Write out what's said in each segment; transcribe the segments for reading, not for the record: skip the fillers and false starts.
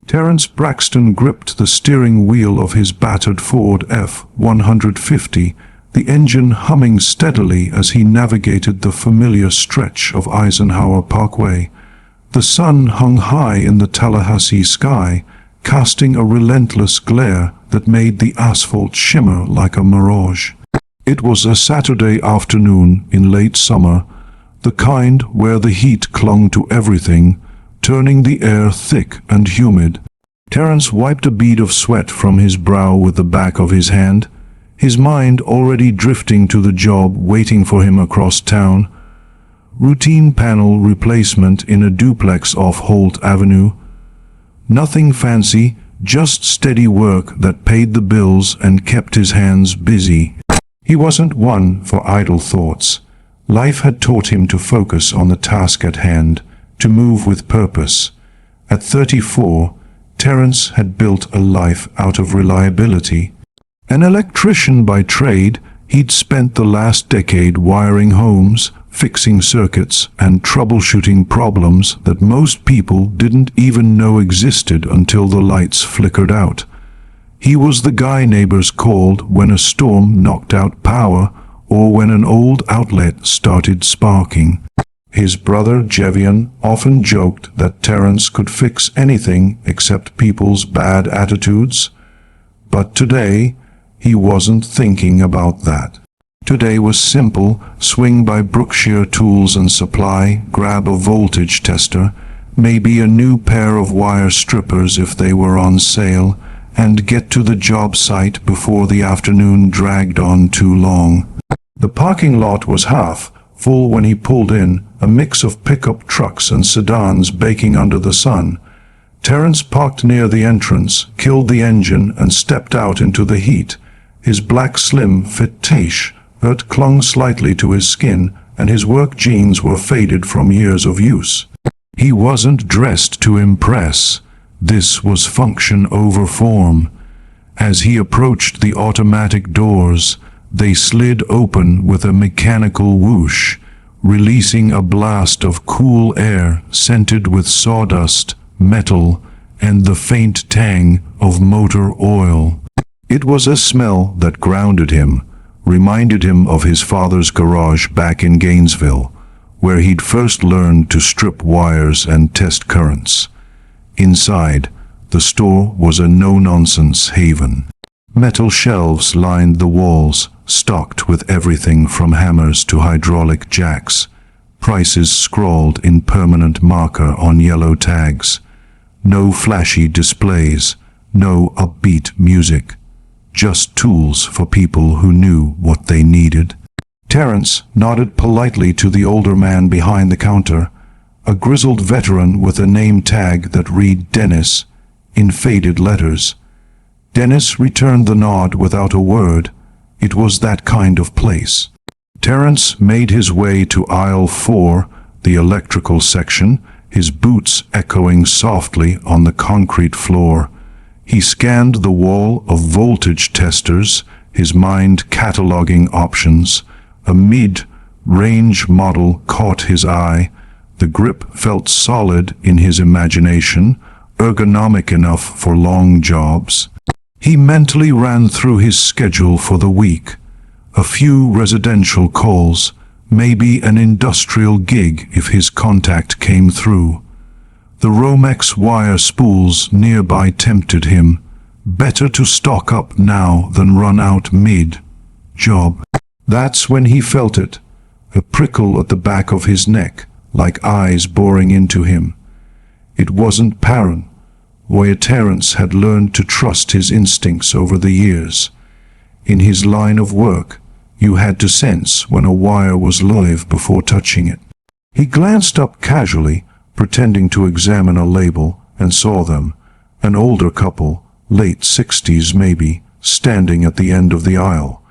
Terence Braxton gripped the steering wheel of his battered Ford F-150, the engine humming steadily as he navigated the familiar stretch of Eisenhower Parkway. The sun hung high in the Tallahassee sky, casting a relentless glare that made the asphalt shimmer like a mirage. It was a Saturday afternoon in late summer, the kind where the heat clung to everything, turning the air thick and humid. Terence wiped a bead of sweat from his brow with the back of his hand, his mind already drifting to the job waiting for him across town. Routine panel replacement in a duplex off Holt Avenue. Nothing fancy, just steady work that paid the bills and kept his hands busy. He wasn't one for idle thoughts. Life had taught him to focus on the task at hand, to move with purpose. At 34, Terence had built a life out of reliability. An electrician by trade, he'd spent the last decade wiring homes, fixing circuits, and troubleshooting problems that most people didn't even know existed until the lights flickered out. He was the guy neighbors called when a storm knocked out power or when an old outlet started sparking. His brother Jevian often joked that Terence could fix anything except people's bad attitudes. But today, he wasn't thinking about that. Today was simple: swing by Brookshear Tools and Supply, grab a voltage tester, maybe a new pair of wire strippers if they were on sale, and get to the job site before the afternoon dragged on too long. The parking lot was half full when he pulled in, a mix of pickup trucks and sedans baking under the sun. Terence parked near the entrance, killed the engine, and stepped out into the heat. His black slim-fit t-shirt clung slightly to his skin, and his work jeans were faded from years of use. He wasn't dressed to impress. This was function over form. As he approached the automatic doors, they slid open with a mechanical whoosh, releasing a blast of cool air scented with sawdust, metal, and the faint tang of motor oil. It was a smell that grounded him, reminded him of his father's garage back in Gainesville, where he'd first learned to strip wires and test currents. Inside, the store was a no-nonsense haven. Metal shelves lined the walls, stocked with everything from hammers to hydraulic jacks, prices scrawled in permanent marker on yellow tags. No flashy displays, no upbeat music, just tools for people who knew what they needed. Terence nodded politely to the older man behind the counter, a grizzled veteran with a name tag that read Dennis in faded letters. Dennis returned the nod without a word. It was that kind of place. Terence made his way to aisle 4, the electrical section, his boots echoing softly on the concrete floor. He scanned the wall of voltage testers, his mind cataloging options. A mid-range model caught his eye. The grip felt solid in his imagination, ergonomic enough for long jobs. He mentally ran through his schedule for the week. A few residential calls, maybe an industrial gig if his contact came through. The Romex wire spools nearby tempted him. Better to stock up now than run out mid-job. That's when he felt it, a prickle at the back of his neck, like eyes boring into him. It wasn't Perrin, where Terence had learned to trust his instincts over the years. In his line of work, you had to sense when a wire was live before touching it. He glanced up casually, pretending to examine a label, and saw them, an older couple, late 60s maybe, standing at the end of the aisle.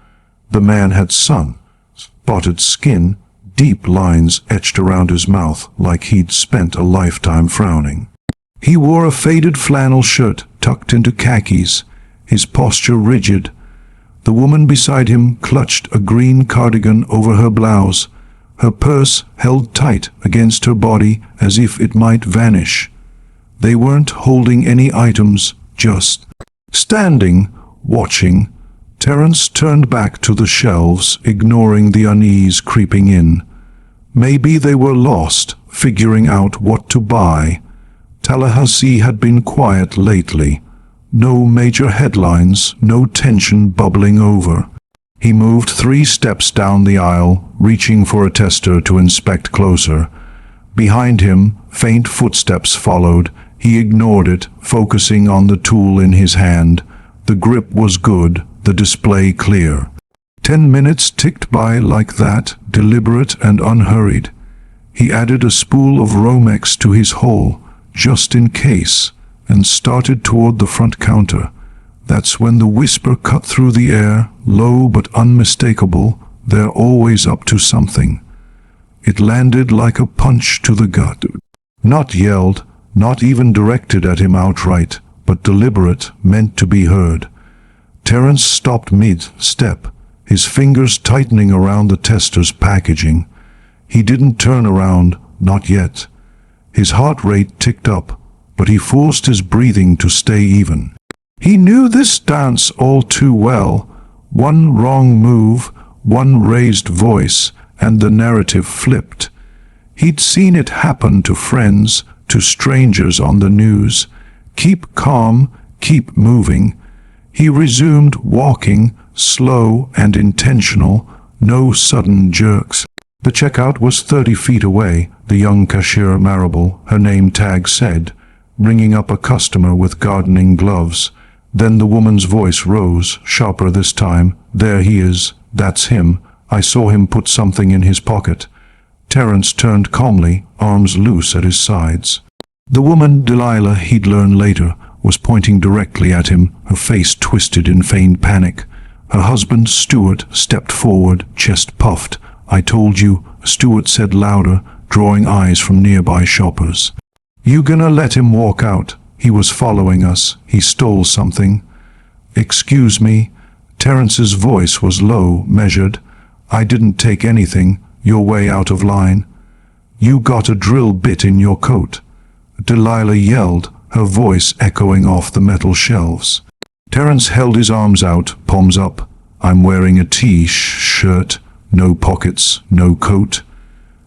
The man had sun, spotted skin, deep lines etched around his mouth like he'd spent a lifetime frowning. He wore a faded flannel shirt tucked into khakis, his posture rigid. The woman beside him clutched a green cardigan over her blouse, her purse held tight against her body as if it might vanish. They weren't holding any items, just standing, watching. Terence turned back to the shelves, ignoring the unease creeping in. Maybe they were lost, figuring out what to buy. Tallahassee had been quiet lately. No major headlines, no tension bubbling over. He moved 3 steps down the aisle, reaching for a tester to inspect closer. Behind him, faint footsteps followed. He ignored it, focusing on the tool in his hand. The grip was good, the display clear. 10 minutes ticked by like that, deliberate and unhurried. He added a spool of Romex to his haul, just in case, and started toward the front counter. That's when the whisper cut through the air, low but unmistakable. They're always up to something. It landed like a punch to the gut. Not yelled, not even directed at him outright, but deliberate, meant to be heard. Terence stopped mid-step, his fingers tightening around the tester's packaging. He didn't turn around, not yet. His heart rate ticked up, but he forced his breathing to stay even. He knew this dance all too well. One wrong move, one raised voice, and the narrative flipped. He'd seen it happen to friends, to strangers on the news. Keep calm, keep moving. He resumed walking, slow and intentional, no sudden jerks. The checkout was 30 feet away, the young cashier Marable, her name tag said, ringing up a customer with gardening gloves. Then the woman's voice rose, sharper this time. There he is. That's him. I saw him put something in his pocket. Terence turned calmly, arms loose at his sides. The woman, Delilah, he'd learn later, was pointing directly at him, her face twisted in feigned panic. Her husband, Stuart, stepped forward, chest puffed. I told you, Stuart said louder, drawing eyes from nearby shoppers. You gonna let him walk out? He was following us. He stole something. Excuse me. Terence's voice was low, measured. I didn't take anything. You're way out of line. You got a drill bit in your coat. Delilah yelled, her voice echoing off the metal shelves. Terence held his arms out, palms up. I'm wearing a T-shirt, no pockets, no coat.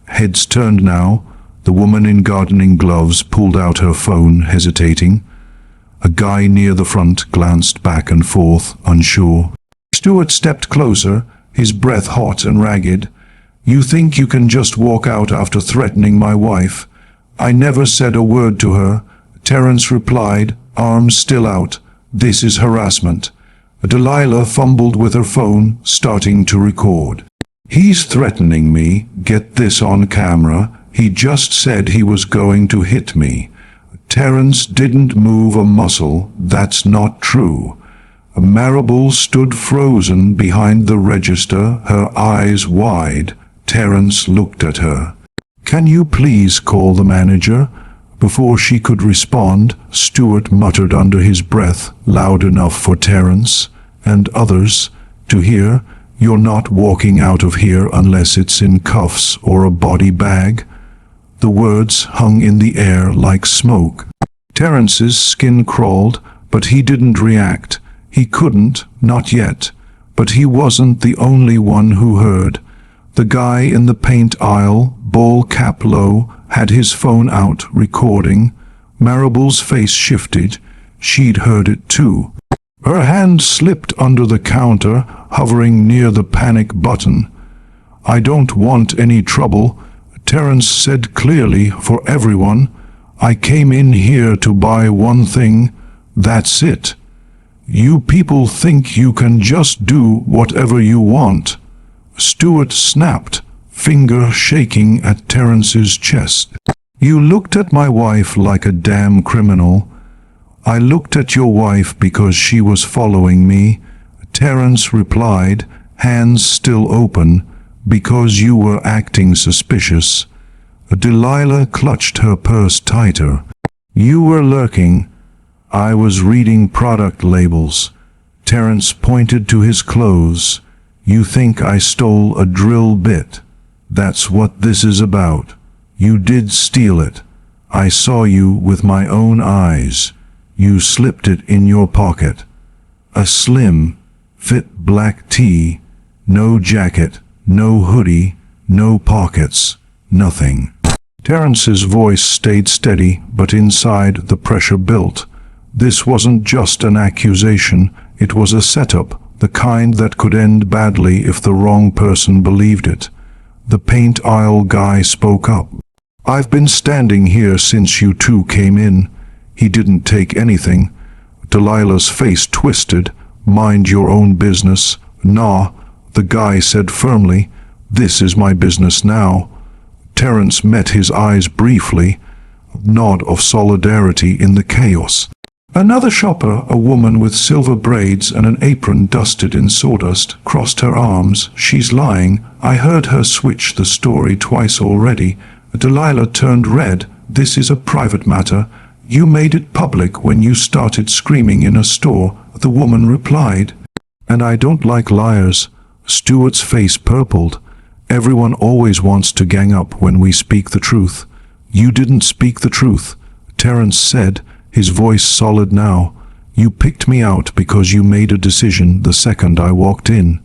Heads turned now. The woman in gardening gloves pulled out her phone, hesitating. A guy near the front glanced back and forth, unsure. Stuart stepped closer, his breath hot and ragged. You think you can just walk out after threatening my wife? I never said a word to her. Terence replied, arms still out. This is harassment. Delilah fumbled with her phone, starting to record. He's threatening me. Get this on camera. He just said he was going to hit me. Terence didn't move a muscle. That's not true. Marable stood frozen behind the register, her eyes wide. Terence looked at her. Can you please call the manager? Before she could respond, Stuart muttered under his breath, loud enough for Terence and others to hear, You're not walking out of here unless it's in cuffs or a body bag. The words hung in the air like smoke. Terence's skin crawled, but he didn't react. He couldn't, not yet. But he wasn't the only one who heard. The guy in the paint aisle, ball cap low, had his phone out, recording. Marable's face shifted. She'd heard it too. Her hand slipped under the counter, hovering near the panic button. I don't want any trouble, Terence said clearly for everyone. I came in here to buy one thing. That's it. You people think you can just do whatever you want. Stuart snapped, finger shaking at Terence's chest. You looked at my wife like a damn criminal. I looked at your wife because she was following me. Terence replied, hands still open, because you were acting suspicious. Delilah clutched her purse tighter. You were lurking. I was reading product labels. Terence pointed to his clothes. You think I stole a drill bit. That's what this is about. You did steal it. I saw you with my own eyes. You slipped it in your pocket. A slim, fit black tee, no jacket, no hoodie, no pockets, nothing. Terence's voice stayed steady, but inside the pressure built. This wasn't just an accusation, it was a setup, the kind that could end badly if the wrong person believed it. The paint aisle guy spoke up. I've been standing here since you two came in. He didn't take anything. Delilah's face twisted. Mind your own business. Nah, the guy said firmly. This is my business now. Terence met his eyes briefly. Nod of solidarity in the chaos. Another shopper, a woman with silver braids and an apron dusted in sawdust, crossed her arms. She's lying. I heard her switch the story twice already. Delilah turned red. This is a private matter. You made it public when you started screaming in a store, the woman replied. And I don't like liars. Stuart's face purpled. Everyone always wants to gang up when we speak the truth. You didn't speak the truth, Terence said, his voice solid now. You picked me out because you made a decision the second I walked in.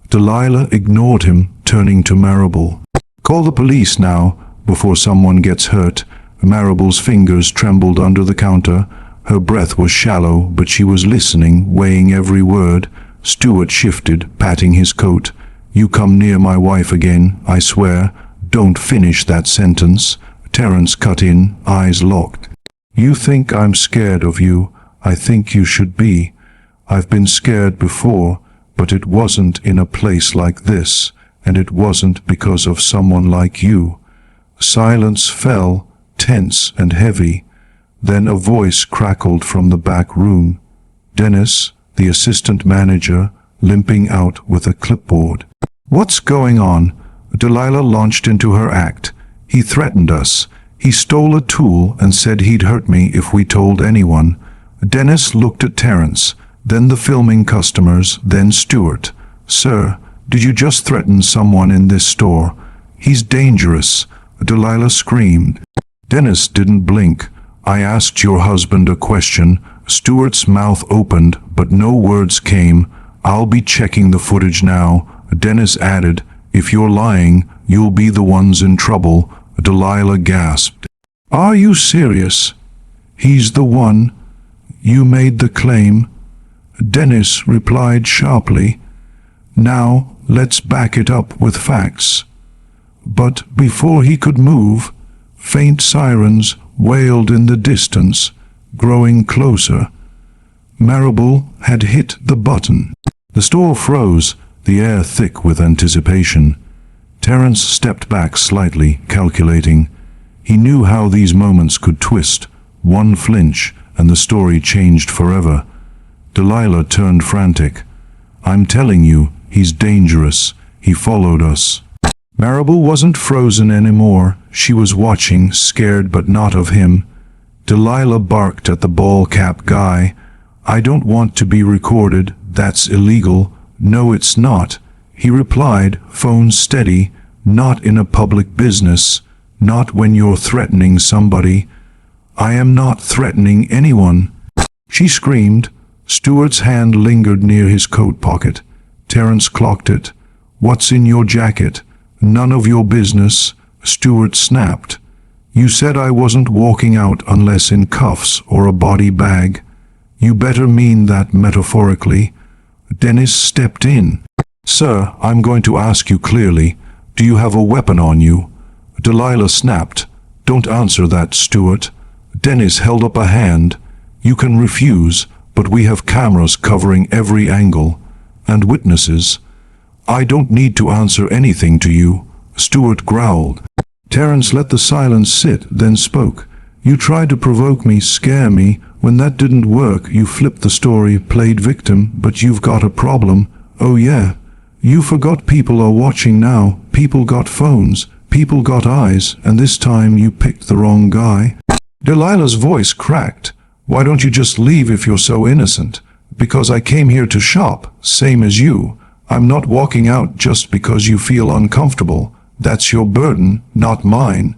Delilah ignored him, turning to Marable. Call the police now, before someone gets hurt. Marable's fingers trembled under the counter. Her breath was shallow, but she was listening, weighing every word. Stuart shifted, patting his coat. You come near my wife again, I swear. Don't finish that sentence. Terence cut in, eyes locked. You think I'm scared of you. I think you should be. I've been scared before, but it wasn't in a place like this, and it wasn't because of someone like you. Silence fell, tense and heavy. Then a voice crackled from the back room. Dennis, the assistant manager, limping out with a clipboard. What's going on? Delilah launched into her act. He threatened us. He stole a tool and said he'd hurt me if we told anyone. Dennis looked at Terence, then the filming customers, then Stuart. Sir, did you just threaten someone in this store? He's dangerous. Delilah screamed. Dennis didn't blink. I asked your husband a question. Stuart's mouth opened, but no words came. I'll be checking the footage now. Dennis added, if you're lying, you'll be the ones in trouble. Delilah gasped. Are you serious? He's the one. You made the claim. Dennis replied sharply. Now, let's back it up with facts. But before he could move, faint sirens wailed in the distance, growing closer. Marable had hit the button. The store froze, the air thick with anticipation. Terence stepped back slightly, calculating. He knew how these moments could twist. One flinch, and the story changed forever. Delilah turned frantic. I'm telling you, he's dangerous. He followed us. Marable wasn't frozen anymore. She was watching, scared but not of him. Delilah barked at the ball-cap guy. I don't want to be recorded. That's illegal. No, it's not. He replied, phone steady. Not in a public business. Not when you're threatening somebody. I am not threatening anyone. She screamed. Stuart's hand lingered near his coat pocket. Terence clocked it. What's in your jacket? None of your business. Stuart snapped. You said I wasn't walking out unless in cuffs or a body bag. You better mean that metaphorically. Dennis stepped in. Sir, I'm going to ask you clearly. Do you have a weapon on you? Delilah snapped. Don't answer that, Stuart. Dennis held up a hand. You can refuse, but we have cameras covering every angle. And witnesses. I don't need to answer anything to you. Stuart growled. Terence let the silence sit, then spoke. You tried to provoke me, scare me. When that didn't work, you flipped the story, played victim, but you've got a problem. Oh yeah. You forgot people are watching now. People got phones. People got eyes, and this time you picked the wrong guy. Delilah's voice cracked. Why don't you just leave if you're so innocent? Because I came here to shop, same as you. I'm not walking out just because you feel uncomfortable. That's your burden, not mine.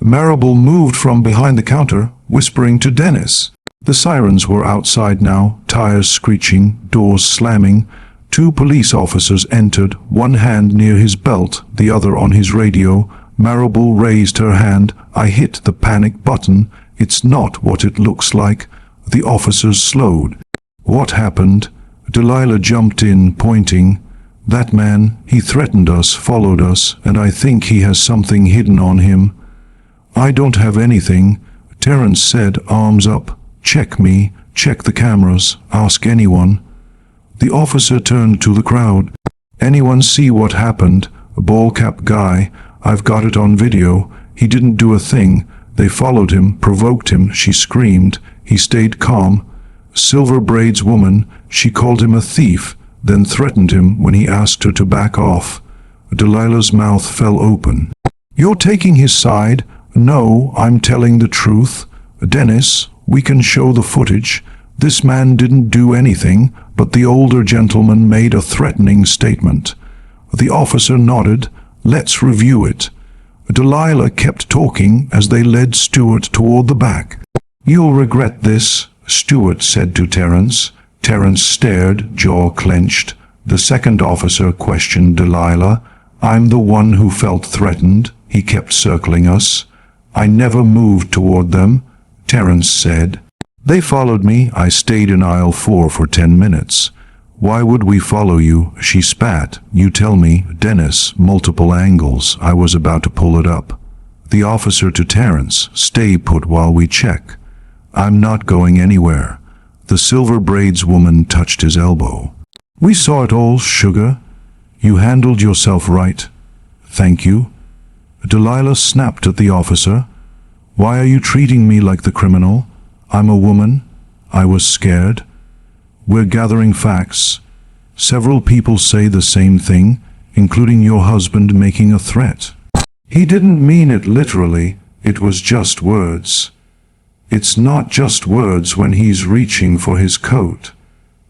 Marable moved from behind the counter, whispering to Dennis. The sirens were outside now, tires screeching, doors slamming. 2 police officers entered, one hand near his belt, the other on his radio. Marable raised her hand. I hit the panic button. It's not what it looks like. The officers slowed. What happened? Delilah jumped in, pointing. That man, he threatened us, followed us, and I think he has something hidden on him. I don't have anything, Terence said, arms up. Check me, check the cameras, ask anyone. The officer turned to the crowd. Anyone see what happened? A ball-cap guy. I've got it on video. He didn't do a thing. They followed him, provoked him, she screamed. He stayed calm. Silver Braids woman, she called him a thief, then threatened him when he asked her to back off. Delilah's mouth fell open. You're taking his side? No, I'm telling the truth. Dennis, we can show the footage. This man didn't do anything, but the older gentleman made a threatening statement. The officer nodded. Let's review it. Delilah kept talking as they led Stewart toward the back. You'll regret this, Stewart said to Terence. Terence stared, jaw clenched. The second officer questioned Delilah. I'm the one who felt threatened. He kept circling us. I never moved toward them, Terence said. They followed me. I stayed in aisle 4 for 10 minutes. Why would we follow you? She spat. You tell me. Dennis, multiple angles. I was about to pull it up. The officer to Terence. Stay put while we check. I'm not going anywhere. The Silver Braids woman touched his elbow. We saw it all, sugar. You handled yourself right. Thank you. Delilah snapped at the officer. Why are you treating me like the criminal? I'm a woman. I was scared. We're gathering facts. Several people say the same thing, including your husband making a threat. He didn't mean it literally. It was just words. It's not just words when he's reaching for his coat.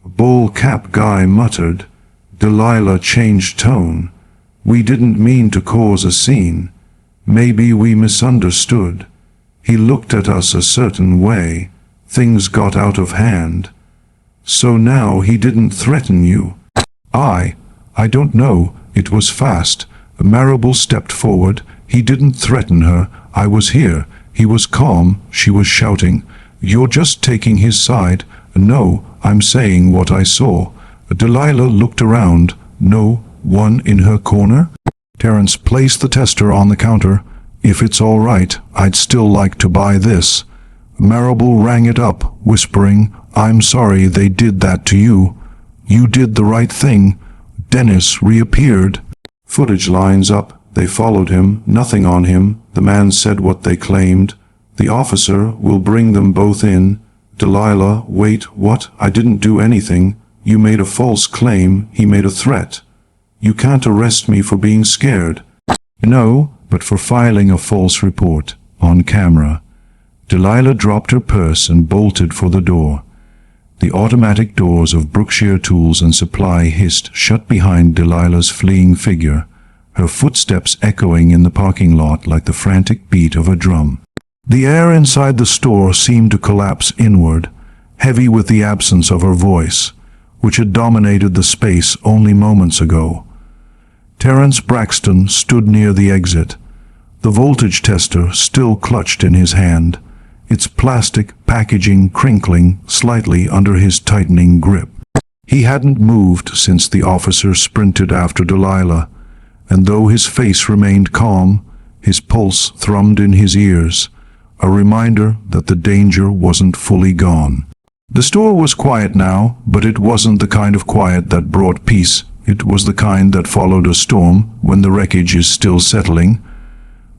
A ball-cap guy muttered. Delilah changed tone. We didn't mean to cause a scene. Maybe we misunderstood. He looked at us a certain way. Things got out of hand. So now he didn't threaten you. I don't know. It was fast. Marable stepped forward. He didn't threaten her. I was here. He was calm. She was shouting. You're just taking his side. No, I'm saying what I saw. Delilah looked around. No one in her corner? Terence placed the tester on the counter. If it's all right, I'd still like to buy this. Marable rang it up, whispering, I'm sorry they did that to you. You did the right thing. Dennis reappeared. Footage lines up. They followed him, nothing on him. The man said what they claimed. The officer will bring them both in. Delilah, wait, what? I didn't do anything. You made a false claim. He made a threat. You can't arrest me for being scared. No, but for filing a false report, on camera. Delilah dropped her purse and bolted for the door. The automatic doors of Brookshear Tools and Supply hissed shut behind Delilah's fleeing figure, her footsteps echoing in the parking lot like the frantic beat of a drum. The air inside the store seemed to collapse inward, heavy with the absence of her voice, which had dominated the space only moments ago. Terence Braxton stood near the exit, the voltage tester still clutched in his hand, its plastic packaging crinkling slightly under his tightening grip. He hadn't moved since the officer sprinted after Delilah, and though his face remained calm, his pulse thrummed in his ears, a reminder that the danger wasn't fully gone. The store was quiet now, but it wasn't the kind of quiet that brought peace. It was the kind that followed a storm when the wreckage is still settling.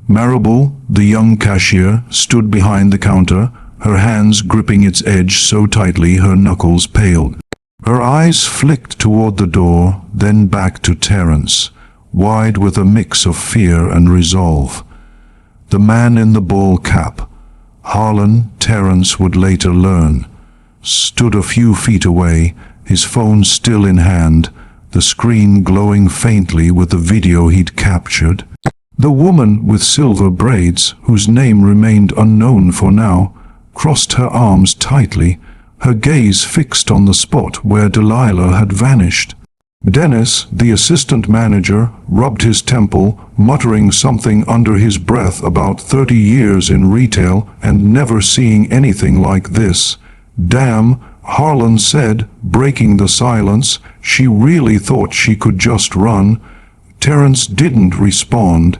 Marable, the young cashier, stood behind the counter, her hands gripping its edge so tightly her knuckles paled. Her eyes flicked toward the door, then back to Terence, wide with a mix of fear and resolve. The man in the ball cap, Harlan, Terence would later learn, stood a few feet away, his phone still in hand, the screen glowing faintly with the video he'd captured. The woman with silver braids, whose name remained unknown for now, crossed her arms tightly, her gaze fixed on the spot where Delilah had vanished. Dennis, the assistant manager, rubbed his temple, muttering something under his breath about 30 years in retail and never seeing anything like this. "Damn," Harlan said, breaking the silence. "She really thought she could just run." Terence didn't respond.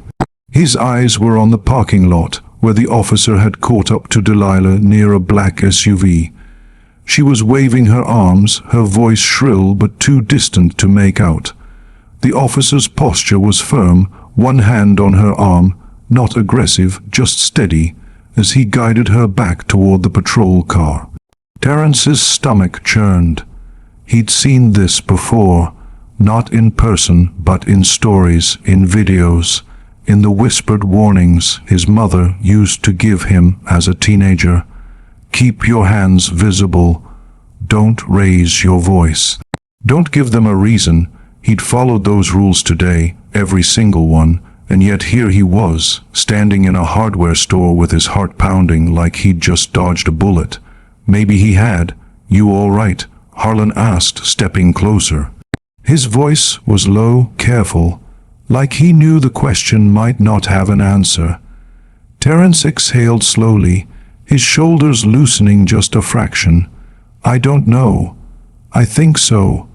His eyes were on the parking lot, where the officer had caught up to Delilah near a black SUV. She was waving her arms, her voice shrill but too distant to make out. The officer's posture was firm, one hand on her arm, not aggressive, just steady, as he guided her back toward the patrol car. Terence's stomach churned. He'd seen this before, not in person, but in stories, in videos, in the whispered warnings his mother used to give him as a teenager. Keep your hands visible. Don't raise your voice. Don't give them a reason. He'd followed those rules today, every single one, and yet here he was, standing in a hardware store with his heart pounding like he'd just dodged a bullet. Maybe he had. "You all right?" Harlan asked, stepping closer. His voice was low, careful, like he knew the question might not have an answer. Terence exhaled slowly, his shoulders loosening just a fraction. "I don't know. I think so."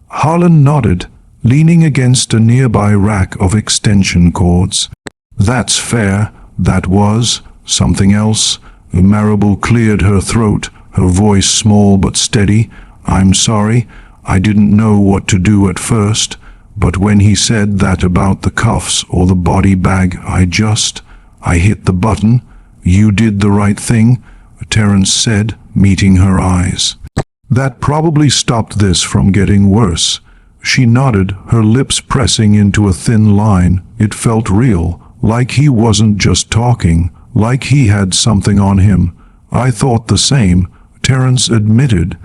Harlan nodded, leaning against a nearby rack of extension cords. "That's fair. That was something else." Marable cleared her throat, her voice small but steady. "I'm sorry. I didn't know what to do at first, but when he said that about the cuffs or the body bag, I hit the button." "You did the right thing," Terence said, meeting her eyes. "That probably stopped this from getting worse." She nodded, her lips pressing into a thin line. It felt real, like he wasn't just talking, like he had something on him. "I thought the same," Terence admitted.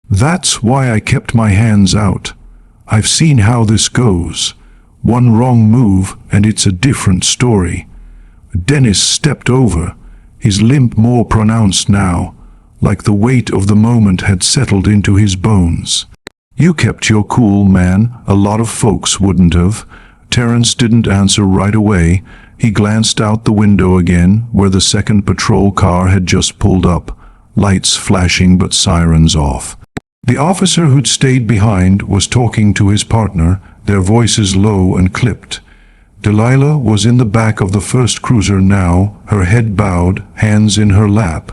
"That's why I kept my hands out. I've seen how this goes. One wrong move and it's a different story." Dennis stepped over, his limp more pronounced now, like the weight of the moment had settled into his bones. "You kept your cool, man. A lot of folks wouldn't have." Terence didn't answer right away. He glanced out the window again, where the second patrol car had just pulled up, lights flashing but sirens off. The officer who'd stayed behind was talking to his partner, their voices low and clipped. Delilah was in the back of the first cruiser now, her head bowed, hands in her lap.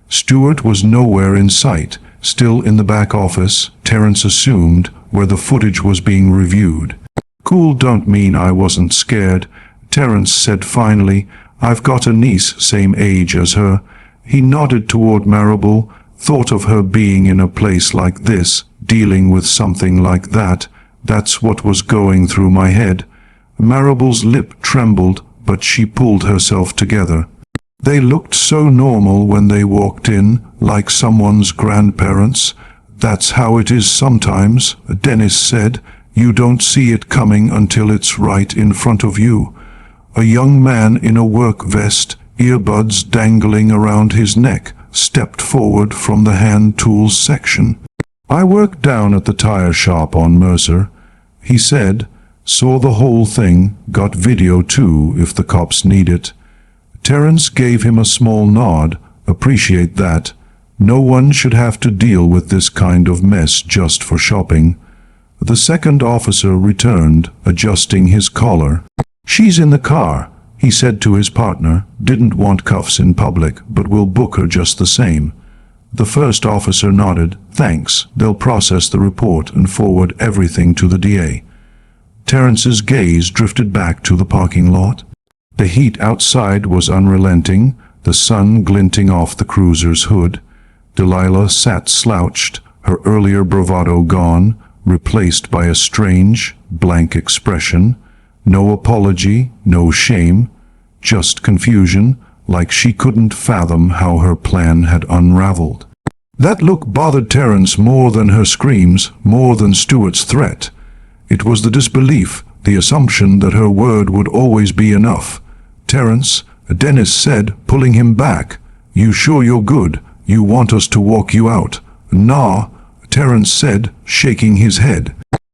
Stewart was nowhere in sight, still in the back office, Terence assumed, where the footage was being reviewed. "Cool don't mean I wasn't scared," Terence said finally. "I've got a niece same age as her." He nodded toward Marable, thought of her being in a place like this, dealing with something like that. That's what was going through my head. Marable's lip trembled, but she pulled herself together. They looked so normal when they walked in, like someone's grandparents. "That's how it is sometimes," Dennis said. "You don't see it coming until it's right in front of you." A young man in a work vest, earbuds dangling around his neck, stepped forward from the hand tools section. "I work down at the tire shop on Mercer," he said. "Saw the whole thing, got video too if the cops need it." Terence gave him a small nod. "Appreciate that. No one should have to deal with this kind of mess just for shopping." The second officer returned, adjusting his collar. "She's in the car," he said to his partner. "Didn't want cuffs in public, but we'll book her just the same." The first officer nodded. "Thanks. They'll process the report and forward everything to the DA." Terence's gaze drifted back to the parking lot. The heat outside was unrelenting, the sun glinting off the cruiser's hood. Delilah sat slouched, her earlier bravado gone, replaced by a strange, blank expression. No apology, no shame, just confusion, like she couldn't fathom how her plan had unraveled. That look bothered Terence more than her screams, more than Stewart's threat. It was the disbelief, the assumption that her word would always be enough. "Terence," Dennis said, pulling him back. "You sure you're good? You want us to walk you out?" "Nah," Terence said, shaking his head.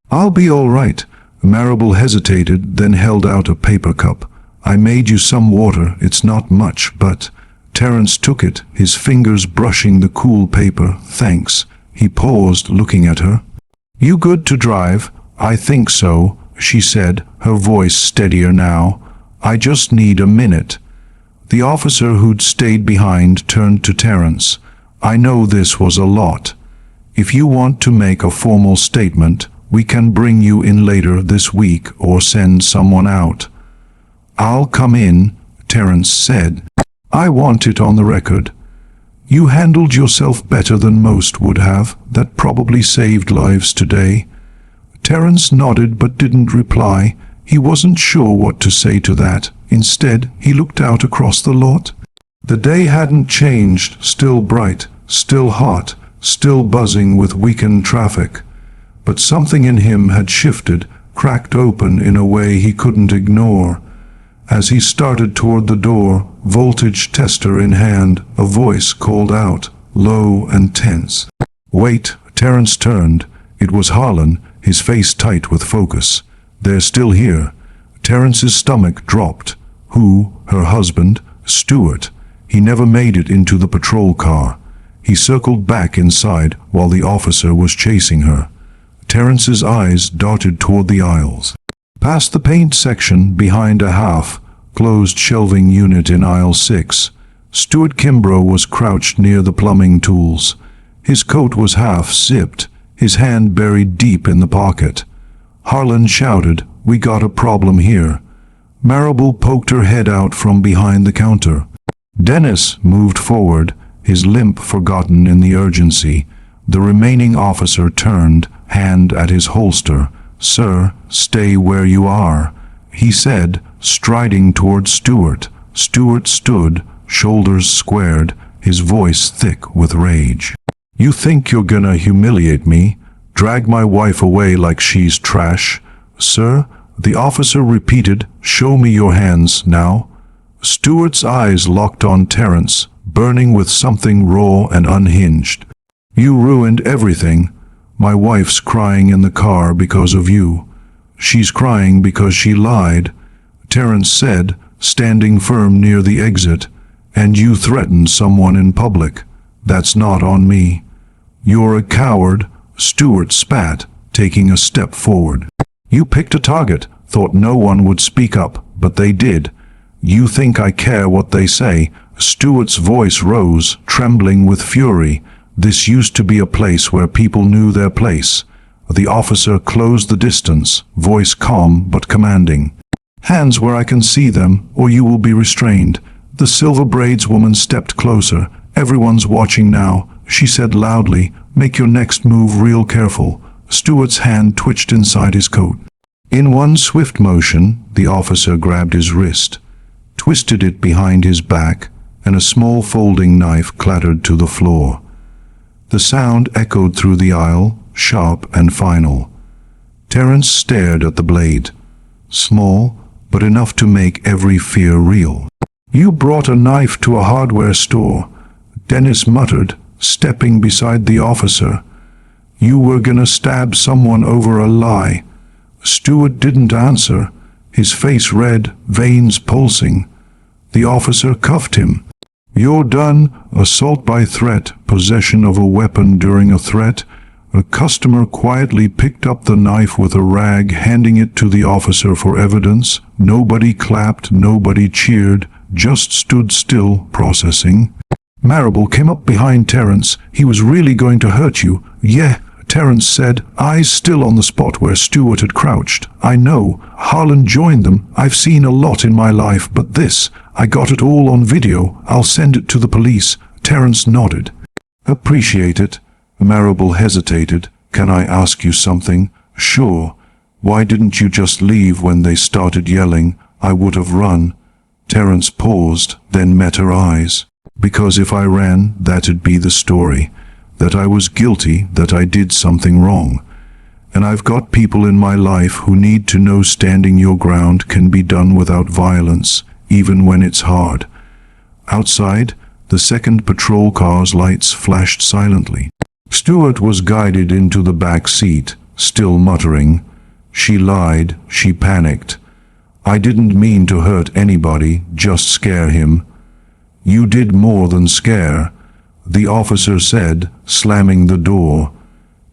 "I'll be all right." Marable hesitated, then held out a paper cup. "I made you some water. It's not much, but—" Terence took it, his fingers brushing the cool paper. "Thanks." He paused, looking at her. "You good to drive?" "I think so," she said, her voice steadier now. "I just need a minute." The officer who'd stayed behind turned to Terence. "I know this was a lot. If you want to make a formal statement, we can bring you in later this week or send someone out." "I'll come in," Terence said. "I want it on the record. You handled yourself better than most would have. That probably saved lives today." Terence nodded but didn't reply. He wasn't sure what to say to that. Instead, he looked out across the lot. The day hadn't changed, still bright, still hot, still buzzing with weekend traffic. But something in him had shifted, cracked open in a way he couldn't ignore. As he started toward the door, voltage tester in hand, a voice called out, low and tense. "Wait." Terence turned. It was Harlan, his face tight with focus. "They're still here." Terence's stomach dropped. Who? Her husband? Stewart. He never made it into the patrol car. He circled back inside while the officer was chasing her. Terence's eyes darted toward the aisles. Past the paint section, behind a half-closed shelving unit in aisle 6, Stewart Kimbrough was crouched near the plumbing tools. His coat was half-zipped, his hand buried deep in the pocket. Harlan shouted, "We got a problem here." Marable poked her head out from behind the counter. Dennis moved forward, his limp forgotten in the urgency. The remaining officer turned, hand at his holster. "Sir, stay where you are," he said, striding toward Stewart. Stewart stood, shoulders squared, his voice thick with rage. "You think you're gonna humiliate me? Drag my wife away like she's trash?" "Sir," the officer repeated, "show me your hands now." Stewart's eyes locked on Terence, burning with something raw and unhinged. "You ruined everything. My wife's crying in the car because of you. She's crying because she lied," Terence said, standing firm near the exit. "And you threatened someone in public. That's not on me." "You're a coward," Stewart spat, taking a step forward. "You picked a target, thought no one would speak up, but they did. You think I care what they say?" Stewart's voice rose, trembling with fury. "This used to be a place where people knew their place." The officer closed the distance, voice calm but commanding. "Hands where I can see them, or you will be restrained." The silver braids woman stepped closer. "Everyone's watching now," she said loudly. "Make your next move real careful." Stewart's hand twitched inside his coat. In one swift motion, the officer grabbed his wrist, twisted it behind his back, and a small folding knife clattered to the floor. The sound echoed through the aisle, sharp and final. Terence stared at the blade. Small, but enough to make every fear real. "You brought a knife to a hardware store," Dennis muttered, stepping beside the officer. "You were gonna stab someone over a lie." Stewart didn't answer, his face red, veins pulsing. The officer cuffed him. "You're done. Assault by threat, possession of a weapon during a threat." A customer quietly picked up the knife with a rag, handing it to the officer for evidence. Nobody clapped, nobody cheered, just stood still, processing. Marable came up behind Terence. "He was really going to hurt you." "Yeah," Terence said, eyes still on the spot where Stewart had crouched. "I know. Harlan joined them. I've seen a lot in my life, but this, I got it all on video. I'll send it to the police." Terence nodded. "Appreciate it." Marable hesitated. "Can I ask you something?" "Sure." "Why didn't you just leave when they started yelling? I would have run." Terence paused, then met her eyes. "Because if I ran, that'd be the story. That I was guilty, that I did something wrong. And I've got people in my life who need to know standing your ground can be done without violence, even when it's hard. Outside, the second patrol car's lights flashed silently. Stewart was guided into the back seat, still muttering. She lied, she panicked. I didn't mean to hurt anybody, just scare him. You did more than scare, the officer said, slamming the door.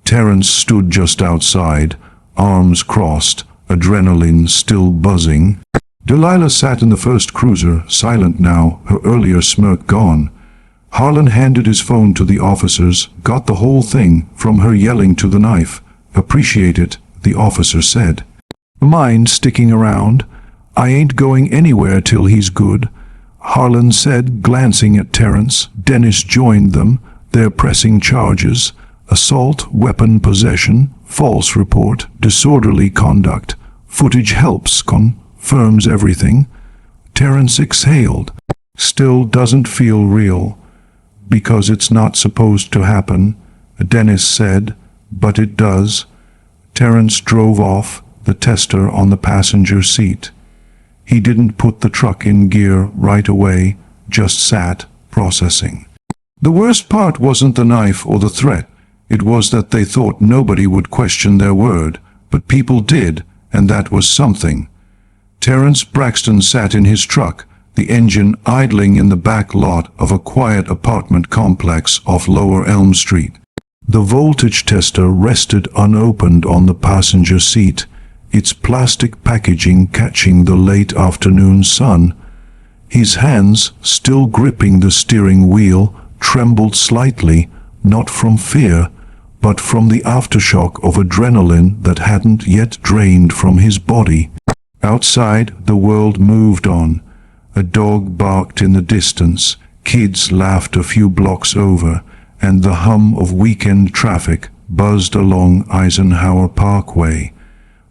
Terence stood just outside, arms crossed, adrenaline still buzzing. Delilah sat in the first cruiser, silent now, her earlier smirk gone. Harlan handed his phone to the officers, got the whole thing, from her yelling to the knife. Appreciate it, the officer said. Mind sticking around? I ain't going anywhere till he's good, Harlan said, glancing at Terence. Dennis joined them. They're pressing charges. Assault, weapon possession, false report, disorderly conduct. Footage helps, confirms everything. Terence exhaled. Still doesn't feel real. Because it's not supposed to happen, Dennis said, but it does. Terence drove off, the tester on the passenger seat. He didn't put the truck in gear right away, just sat, processing. The worst part wasn't the knife or the threat. It was that they thought nobody would question their word, but people did, and that was something. Terence Braxton sat in his truck, the engine idling in the back lot of a quiet apartment complex off Lower Elm Street. The voltage tester rested unopened on the passenger seat, its plastic packaging catching the late afternoon sun. His hands, still gripping the steering wheel, trembled slightly, not from fear, but from the aftershock of adrenaline that hadn't yet drained from his body. Outside, the world moved on. A dog barked in the distance, kids laughed a few blocks over, and the hum of weekend traffic buzzed along Eisenhower Parkway.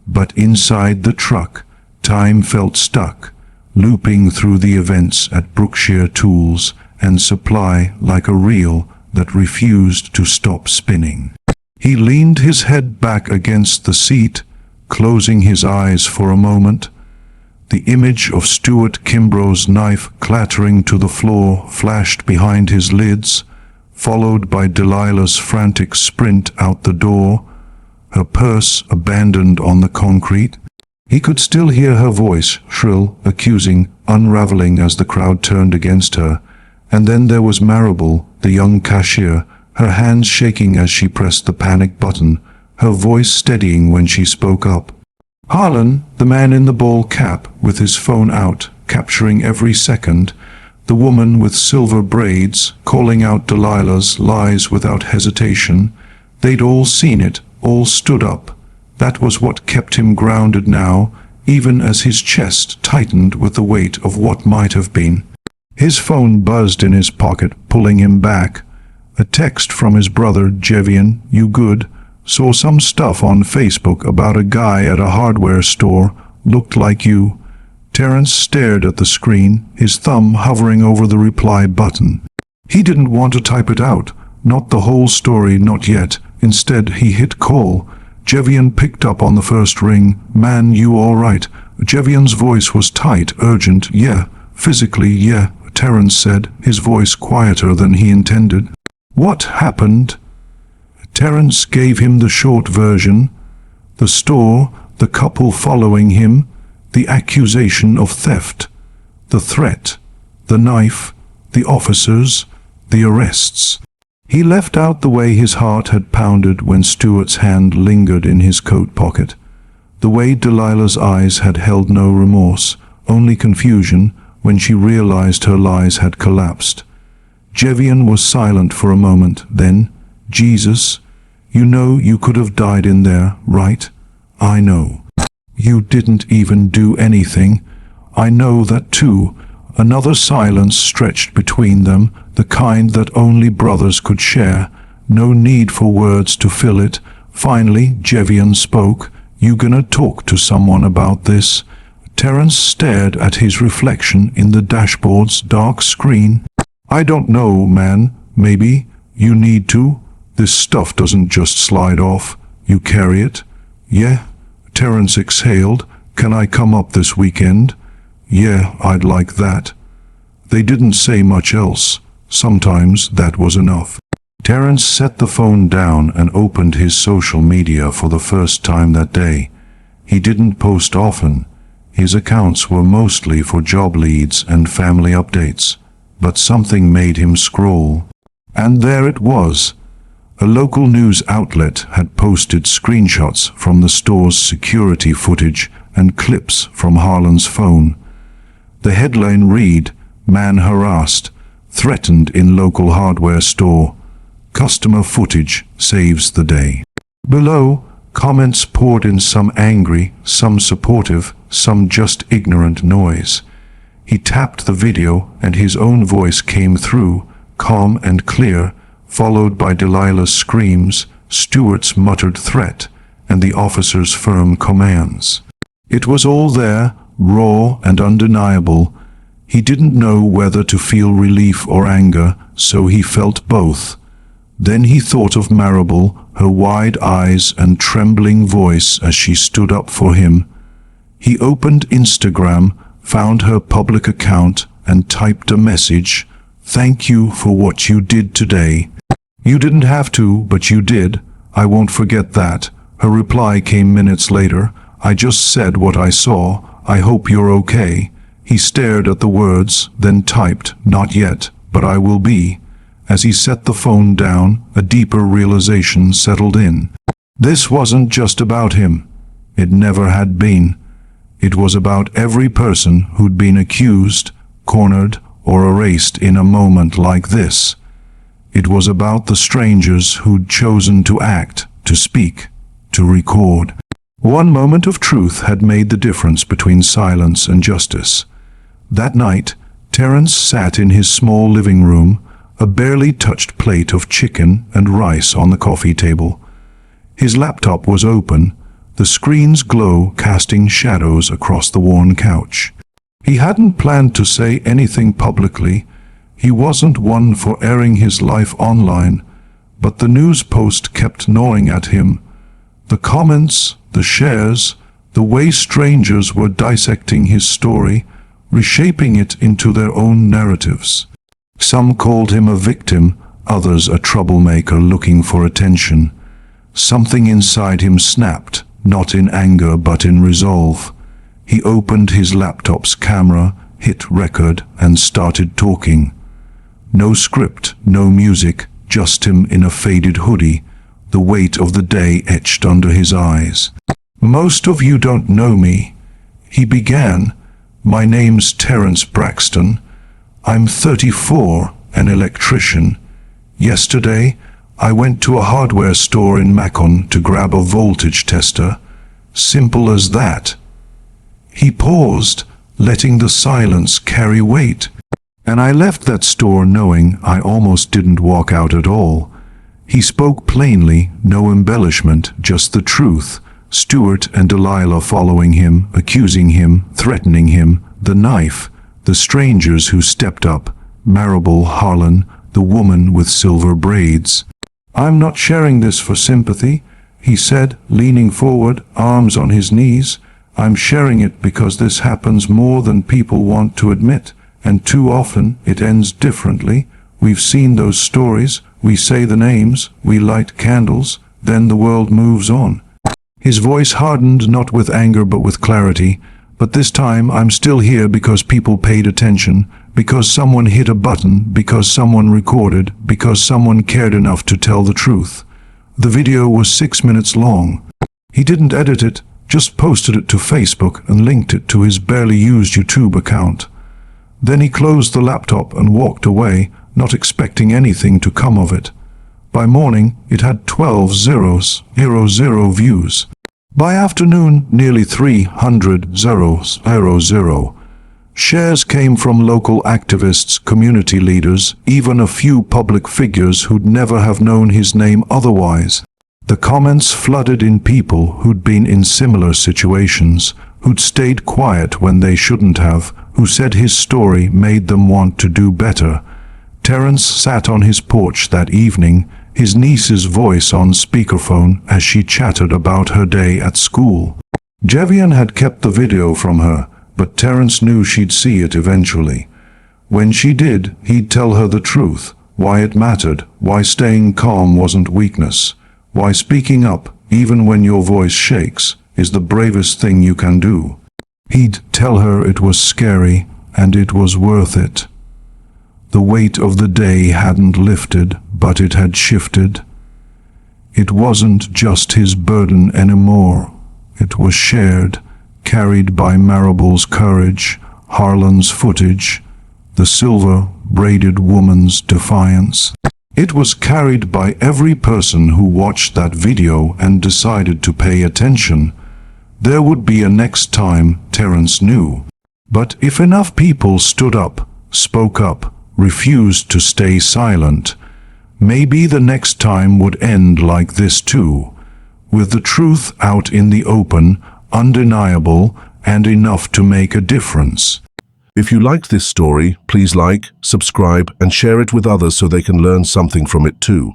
But inside the truck, time felt stuck, looping through the events at Brookshear Tools and Supply like a reel that refused to stop spinning. He leaned his head back against the seat, closing his eyes for a moment. The image of Stuart Kimbrough's knife clattering to the floor flashed behind his lids, followed by Delilah's frantic sprint out the door, her purse abandoned on the concrete. He could still hear her voice, shrill, accusing, unraveling as the crowd turned against her. And then there was Marable, the young cashier, her hands shaking as she pressed the panic button, her voice steadying when she spoke up. Harlan, the man in the ball cap, with his phone out, capturing every second, the woman with silver braids, calling out Delilah's lies without hesitation. They'd all seen it, all stood up. That was what kept him grounded now, even as his chest tightened with the weight of what might have been. His phone buzzed in his pocket, pulling him back. A text from his brother, Jevian. You good? Saw some stuff on Facebook about a guy at a hardware store. Looked like you. Terence stared at the screen, his thumb hovering over the reply button. He didn't want to type it out. Not the whole story, not yet. Instead, he hit call. Jevian picked up on the first ring. Man, you all right? Jevian's voice was tight, urgent. Yeah, physically, yeah, Terence said, his voice quieter than he intended. What happened? Terence gave him the short version. The store, the couple following him, the accusation of theft, the threat, the knife, the officers, the arrests. He left out the way his heart had pounded when Stuart's hand lingered in his coat pocket, the way Delilah's eyes had held no remorse, only confusion when she realized her lies had collapsed. Jevian was silent for a moment, then, Jesus, you know you could have died in there, right? I know. You didn't even do anything. I know that too. Another silence stretched between them, the kind that only brothers could share. No need for words to fill it. Finally, Jevian spoke. You gonna talk to someone about this? Terence stared at his reflection in the dashboard's dark screen. I don't know, man. Maybe. You need to. This stuff doesn't just slide off. You carry it. "Yeah," Terence exhaled. "Can I come up this weekend?" "Yeah, I'd like that." They didn't say much else. Sometimes that was enough. Terence set the phone down and opened his social media for the first time that day. He didn't post often. His accounts were mostly for job leads and family updates. But something made him scroll. And there it was. A local news outlet had posted screenshots from the store's security footage and clips from Harlan's phone. The headline read, "Man harassed, threatened in local hardware store. Customer footage saves the day." Below, comments poured in, some angry, some supportive, some just ignorant noise. He tapped the video and his own voice came through, calm and clear, followed by Delilah's screams, Stuart's muttered threat, and the officer's firm commands. It was all there, raw and undeniable. He didn't know whether to feel relief or anger, so he felt both. Then he thought of Marable, her wide eyes and trembling voice as she stood up for him. He opened Instagram, found her public account, and typed a message. "Thank you for what you did today." "You didn't have to, but you did. I won't forget that." Her reply came minutes later. "I just said what I saw. I hope you're okay." He stared at the words, then typed, "Not yet, but I will be." As he set the phone down, a deeper realization settled in. This wasn't just about him. It never had been. It was about every person who'd been accused, cornered, or erased in a moment like this. It was about the strangers who'd chosen to act, to speak, to record. One moment of truth had made the difference between silence and justice. That night, Terence sat in his small living room, a barely touched plate of chicken and rice on the coffee table. His laptop was open, the screen's glow casting shadows across the worn couch. He hadn't planned to say anything publicly. He wasn't one for airing his life online, but the news post kept gnawing at him. The comments, the shares, the way strangers were dissecting his story, reshaping it into their own narratives. Some called him a victim, others a troublemaker looking for attention. Something inside him snapped, not in anger but in resolve. He opened his laptop's camera, hit record, and started talking. No script, no music, just him in a faded hoodie, the weight of the day etched under his eyes. "Most of you don't know me," he began. "My name's Terence Braxton. I'm 34, an electrician. Yesterday, I went to a hardware store in Macon to grab a voltage tester. Simple as that." He paused, letting the silence carry weight. "And I left that store knowing I almost didn't walk out at all." He spoke plainly, no embellishment, just the truth. Stuart and Delilah following him, accusing him, threatening him, the knife, the strangers who stepped up, Marable, Harlan, the woman with silver braids. "I'm not sharing this for sympathy," he said, leaning forward, arms on his knees. "I'm sharing it because this happens more than people want to admit, and too often it ends differently. We've seen those stories, we say the names, we light candles, then the world moves on." His voice hardened, not with anger but with clarity. "But this time I'm still here because people paid attention, because someone hit a button, because someone recorded, because someone cared enough to tell the truth." The video was 6 minutes long. He didn't edit it, just posted it to Facebook and linked it to his barely used YouTube account. Then he closed the laptop and walked away, not expecting anything to come of it. By morning, it had 12,000 views. By afternoon, nearly 300,000. Shares came from local activists, community leaders, even a few public figures who'd never have known his name otherwise. The comments flooded in people who'd been in similar situations, who'd stayed quiet when they shouldn't have, who said his story made them want to do better. Terence sat on his porch that evening, his niece's voice on speakerphone as she chatted about her day at school. Jevian had kept the video from her, but Terence knew she'd see it eventually. When she did, he'd tell her the truth, why it mattered, why staying calm wasn't weakness, why speaking up, even when your voice shakes, is the bravest thing you can do. He'd tell her it was scary, and it was worth it. The weight of the day hadn't lifted, but it had shifted. It wasn't just his burden anymore. It was shared, carried by Marable's courage, Harlan's footage, the silver-braided woman's defiance. It was carried by every person who watched that video and decided to pay attention. There would be a next time, Terence knew. But if enough people stood up, spoke up, refused to stay silent, maybe the next time would end like this too, with the truth out in the open, undeniable, and enough to make a difference. If you liked this story, please like, subscribe, and share it with others so they can learn something from it too.